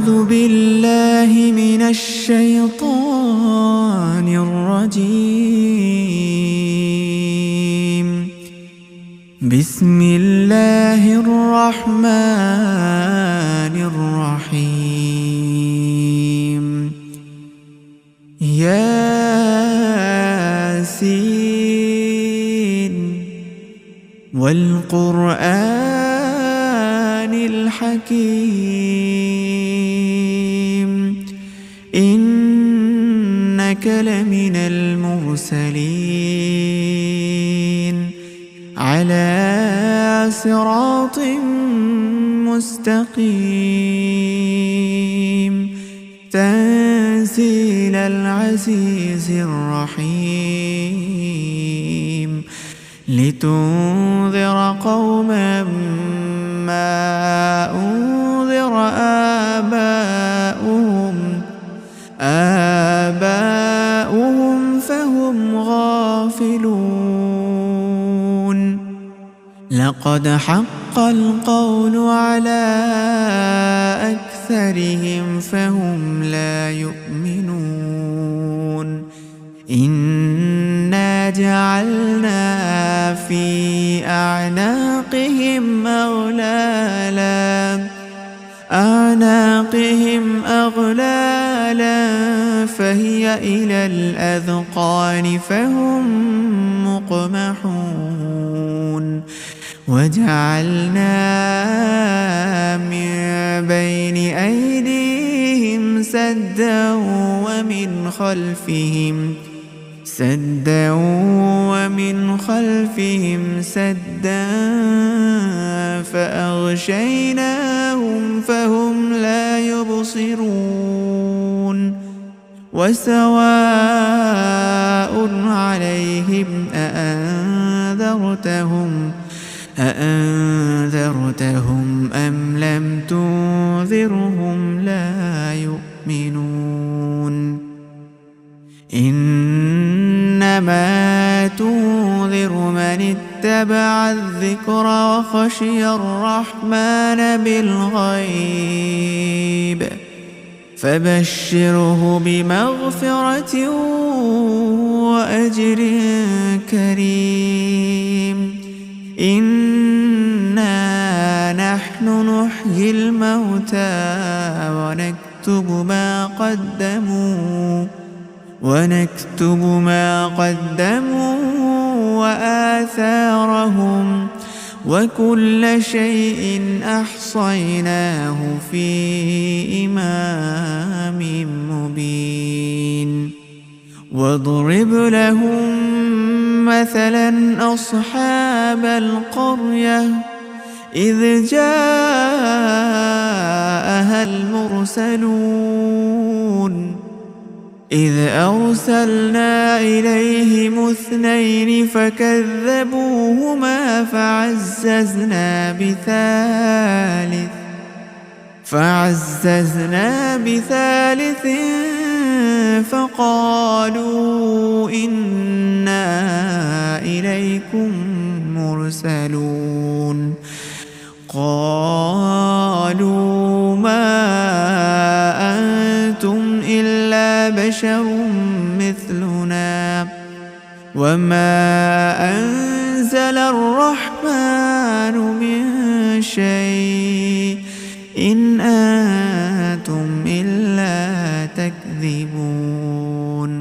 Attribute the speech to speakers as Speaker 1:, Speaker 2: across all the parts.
Speaker 1: أعوذ بالله من الشيطان الرجيم. بسم الله الرحمن الرحيم. ياسين والقرآن الحكيم، إنك لمن المرسلين على صراط مستقيم، تنزيل العزيز الرحيم، لتنذر قوما ما أنذر آباؤهم فهم غافلون. لقد حق القول على أكثرهم فهم لا يؤمنون. إنا جعلنا في أعناقهم أغلالا فهي إلى الأذقان فهم مقمحون. وجعلنا من بين أيديهم سدا ومن خلفهم سدا فأغشيناهم فهم لا يبصرون. وسواء عليهم أأنذرتهم أم لم تنذرهم لا يؤمنون. إنما تنذر من اتبع الذكر وخشي الرحمن بالغيب، فبشره بمغفرة وأجر كريم. إنا نحن نحيي الموتى ونكتب ما قدموا وآثارهم، وكل شيء أحصيناه في إمام مبين. واضرب لهم مثلا أصحاب القرية إذ جاءها المرسلون، إذ أرسلنا إليهم 2 فكذبوهما فعززنا بثالث فقالوا إنا إليكم مرسلون. قالوا ما أنتم إلا بشر مثلنا وما أنزل الرحمن من شيء إن أنتم إلا تكذبون.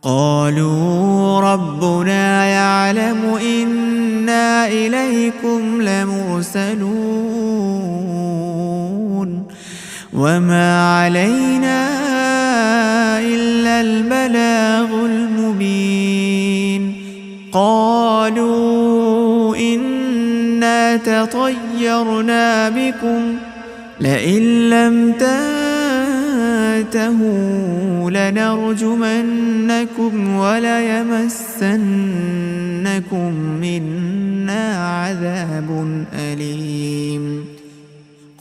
Speaker 1: قالوا ربنا يعلم إنا إليكم لمرسلون وما علينا إلا البلاغ المبين. قالوا إنا تطيرنا بكم لئن لم تنتهوا لنرجمنكم وليمسنكم منا عذاب أليم.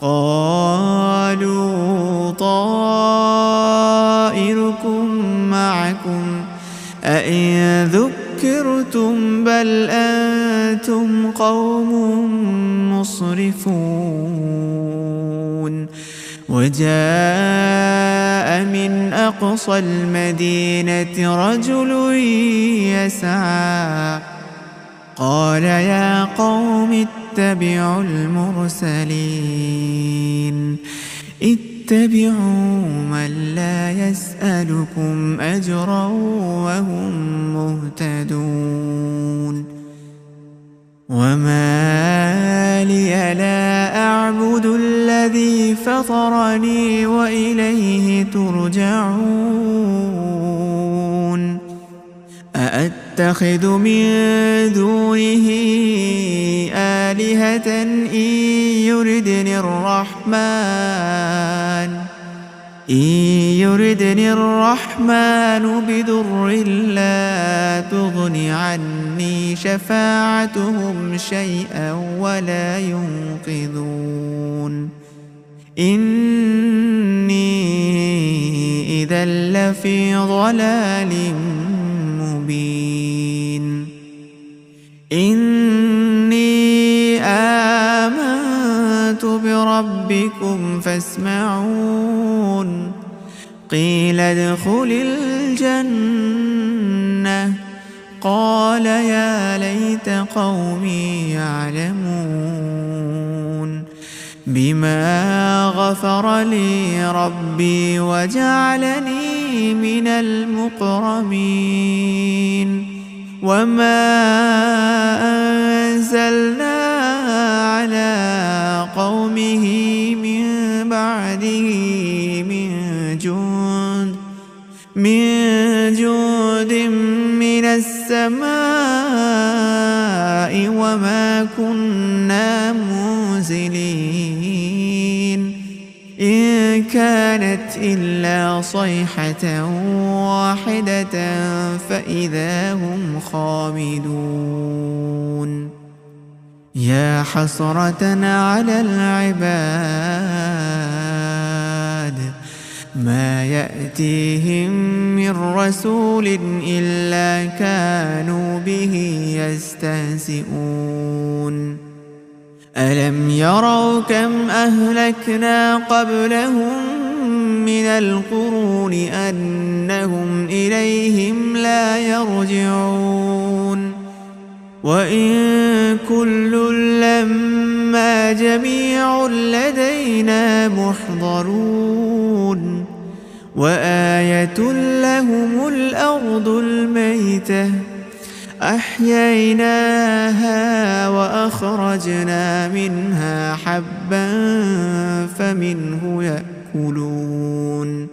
Speaker 1: قالوا طائركم معكم أئن ذكرتم بل أنتم قوم مسرفون. وجاء من أقصى المدينة رجل يسعى قال يا قوم اتبعوا المرسلين اتبعوا من لا يسألكم أجرا وهم مهتدون وما لي لا أعبد الذي فطرني وإليه ترجعون أأتخذ من دونه آلهة إن يردني الرحمن بضر لا تغن عني شفاعتهم شيئا ولا ينقذون إني إذا لفي ضلال مبين إني آمنت بربكم فاسمعون قيل ادخل الجنة قال يا ليت قومي يعلمون بما غفر لي ربي وجعلني من المكرمين وما أنزلنا على قومه من بعده من جود من السماء وما كنا منزلين إن كانت إلا صيحة واحدة فإذا هم خامدون يا حسرة على العباد ما يأتيهم من رسول إلا كانوا به يستهزئون ألم يروا كم أهلكنا قبلهم من القرون أنهم إليهم لا يرجعون وإن كل لما جميع لدينا محضرون وآية لهم الأرض الميتة أحييناها وأخرجنا منها حبا فمنه يأكلون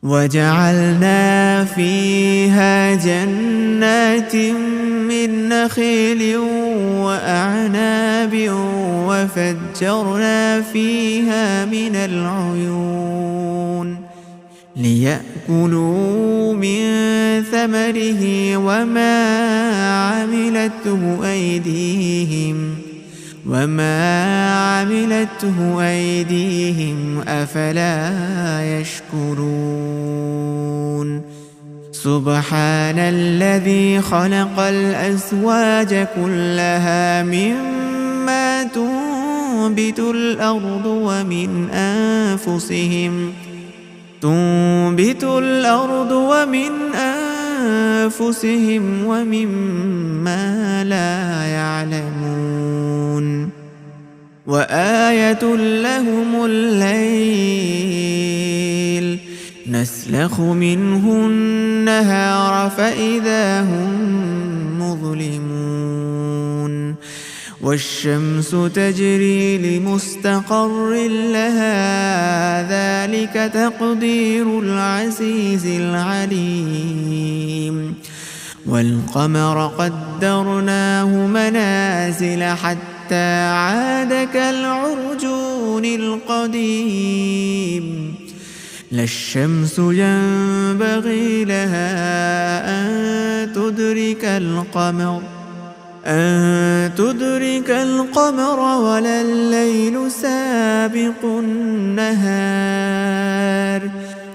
Speaker 1: وجعلنا فيها جنات من نخيل وأعناب وفجرنا فيها من العيون ليأكلوا من ثمره وما عملته أيديهم أفلا يشكرون سبحان الذي خلق الأزواج كلها مما تنبت الأرض ومن أنفسهم ومما لا يعلمون وآية لهم الليل نسلخ منه النهار فإذا هم مظلمون والشمس تجري لمستقر لها ذلك تقدير العزيز العليم والقمر قدرناه منازل حتى عاد كالعرجون القديم لا الشمس ينبغي لها أن تدرك القمر ولا الليل سابق النهار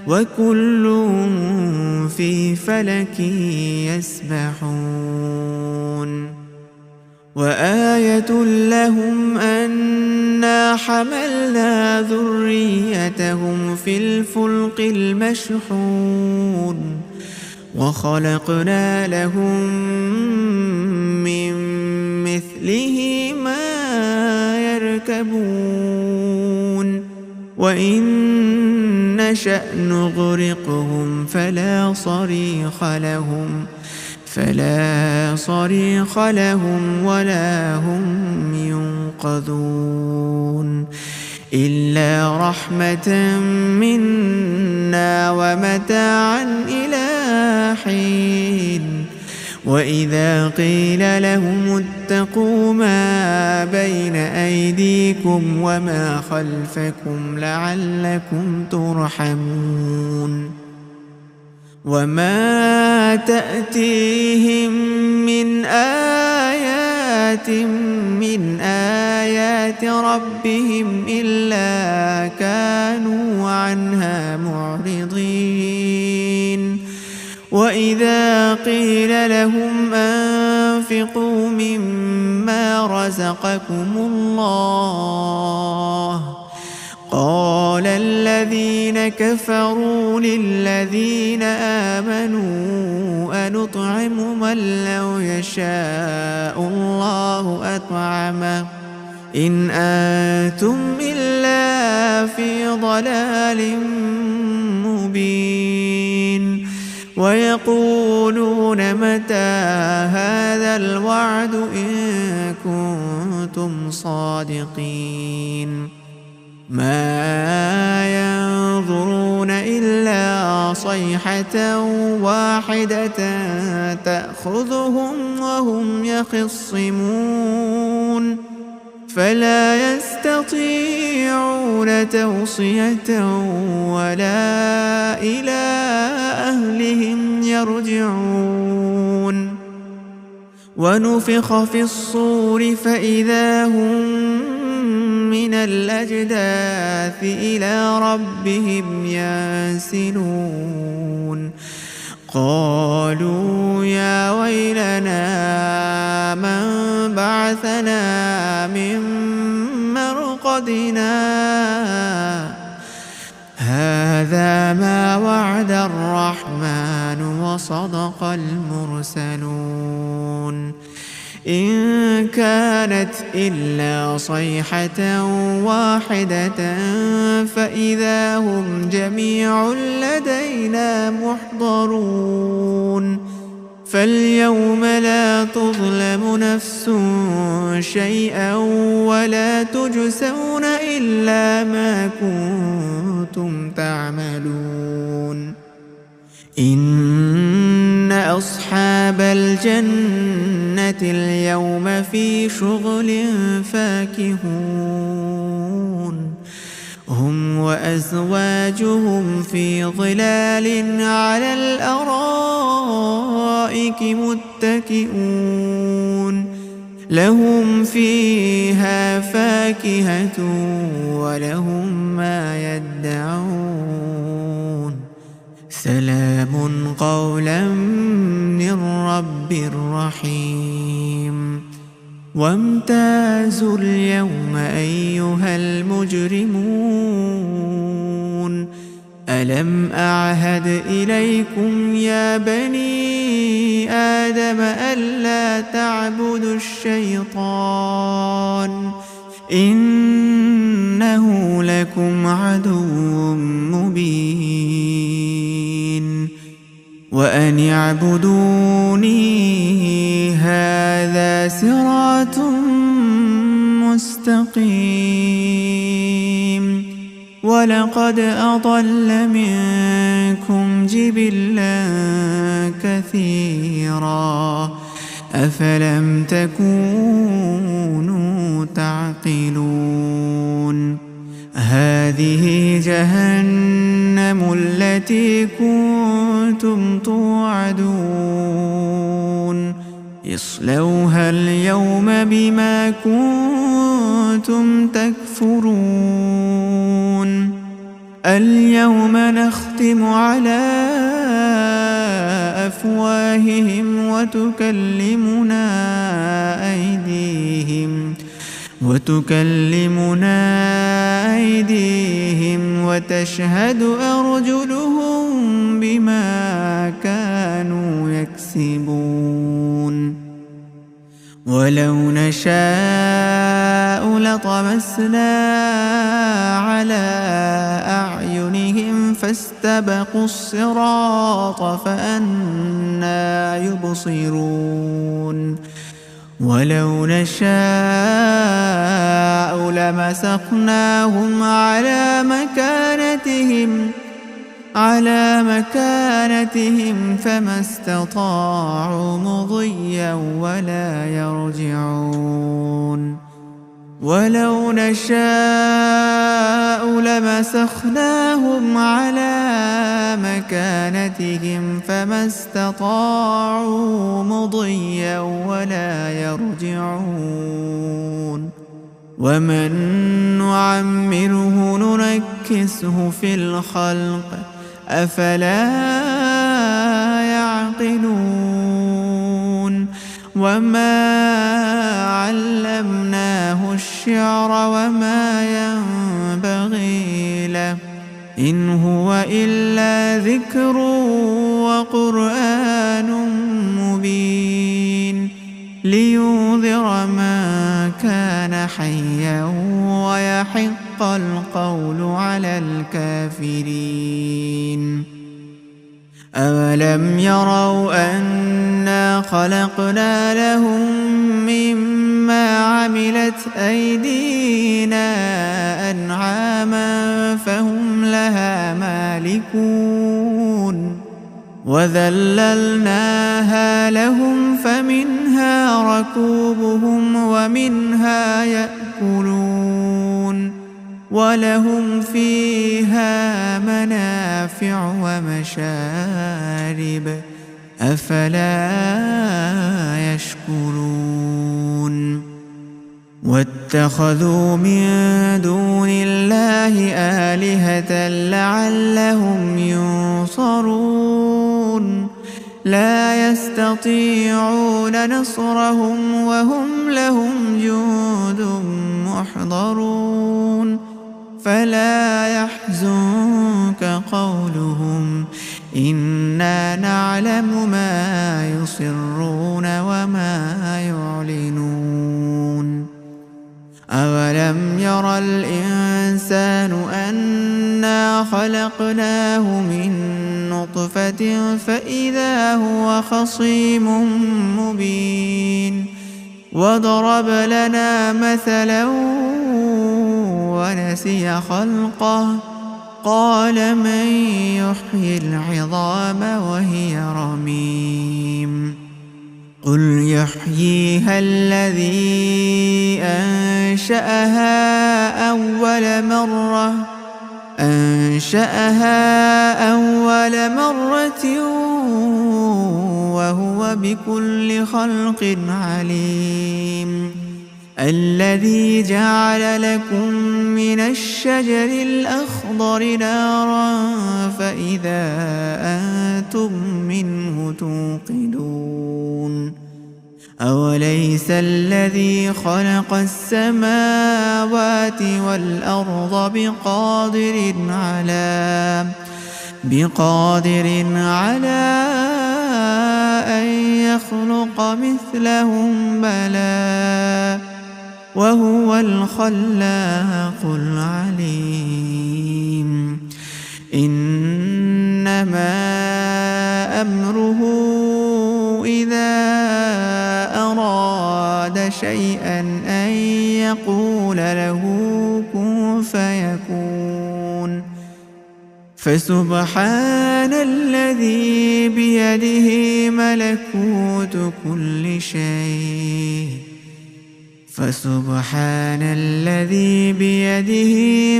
Speaker 1: وكل في فلك يسبحون وآية لهم أنا حملنا ذريتهم في الفلك المشحون وخلقنا لهم من مثله ما يركبون وإن نشأ نغرقهم فلا صريخ لهم ولا هم ينقذون إلا رحمة منا ومتاعا إلى حين وإذا قيل لهم اتقوا ما بين أيديكم وما خلفكم لعلكم ترحمون وما تأتيهم من آيات ربهم إلا كانوا عنها معرضين وإذا قيل لهم أنفقوا مما رزقكم الله قال الذين كفروا للذين آمنوا أنطعم من لو يشاء الله أطعمه إن أنتم إلا في ضلال مبين ويقولون متى هذا الوعد إن كنتم صادقين ما ينظرون إلا صيحة واحدة تأخذهم وهم يخصمون فلا يستطيعون توصية ولا إلى أهلهم يرجعون ونفخ في الصور فإذا هم من الأجداث إلى ربهم ينسلون قالوا يا ويلنا من بعثنا من مرقدنا هذا ما وعد الرحمن وصدق المرسلون إن كانت إلا صيحة واحدة فإذا هم جميع لدينا محضرون فاليوم لا تظلم نفس شيئا ولا تجزون إلا ما كنتم تعملون إن أصحاب الجنة اليوم في شغل فاكهون هم وأزواجهم في ظلال على الأرائك متكئون لهم فيها فاكهة ولهم ما يدعون سلام قولا من رب رحيم وامتازوا اليوم أيها المجرمون ألم أعهد إليكم يا بني آدم ألا تعبدوا الشيطان إنه لكم عدو مبين وأن اعبدوني هذا صراط مستقيم ولقد أضل منكم جبلا كثيرا أفلم تكونوا تعقلون هذه جهنم التي كنتم توعدون اصلوها اليوم بما كنتم تكفرون اليوم نختم على أفواههم وتكلمنا أيديهم وتشهد أرجلهم بما كانوا يكسبون ولو نشاء لطمسنا على أعينهم فاستبقوا الصراط فأنى يبصرون ولو نشاء لمسخناهم على مكانتهم فما استطاعوا مضيا ولا يرجعون ولو نشاء لمسخناهم على مكانتهم فما استطاعوا مضيا ولا يرجعون ومن نعمره ننكسه في الخلق أفلا يعقلون وما علمناه الشعر وما ينبغي له إن هو إلا ذكر وقرآن مبين لينذر من كان حيا ويحق القول على الكافرين أولم يروا أنا خلقنا لهم مما عملت أيدينا أنعاما فهم لها مالكون وذللناها لهم فمنها ركوبهم ومنها يأكلون ولهم فيها منافع ومشارب أفلا يشكرون واتخذوا من دون الله آلهة لعلهم ينصرون لا يستطيعون نصرهم وهم لهم جند محضرون فلا يحزنك قولهم إنا نعلم ما يسرون وما يعلنون أولم ير الإنسان أنا خلقناه من نطفة فإذا هو خصيم مبين وضرب لنا مثلا ونسي خلقه قال من يحيي العظام وهي رميم قل يحييها الذي أنشأها أول مرة وهو بكل خلق عليم الذي جعل لكم من الشجر الأخضر نارا فإذا أنتم منه توقدون أوليس الذي خلق السماوات والأرض بقادر على أن يخلق مثلهم بلى وهو الخلاق العليم إنما أمره إذا أراد شيئا أن يقول له كن فيكون فسبحان الذي بيده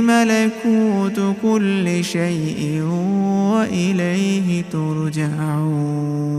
Speaker 1: ملكوت كل شيء وإليه ترجعون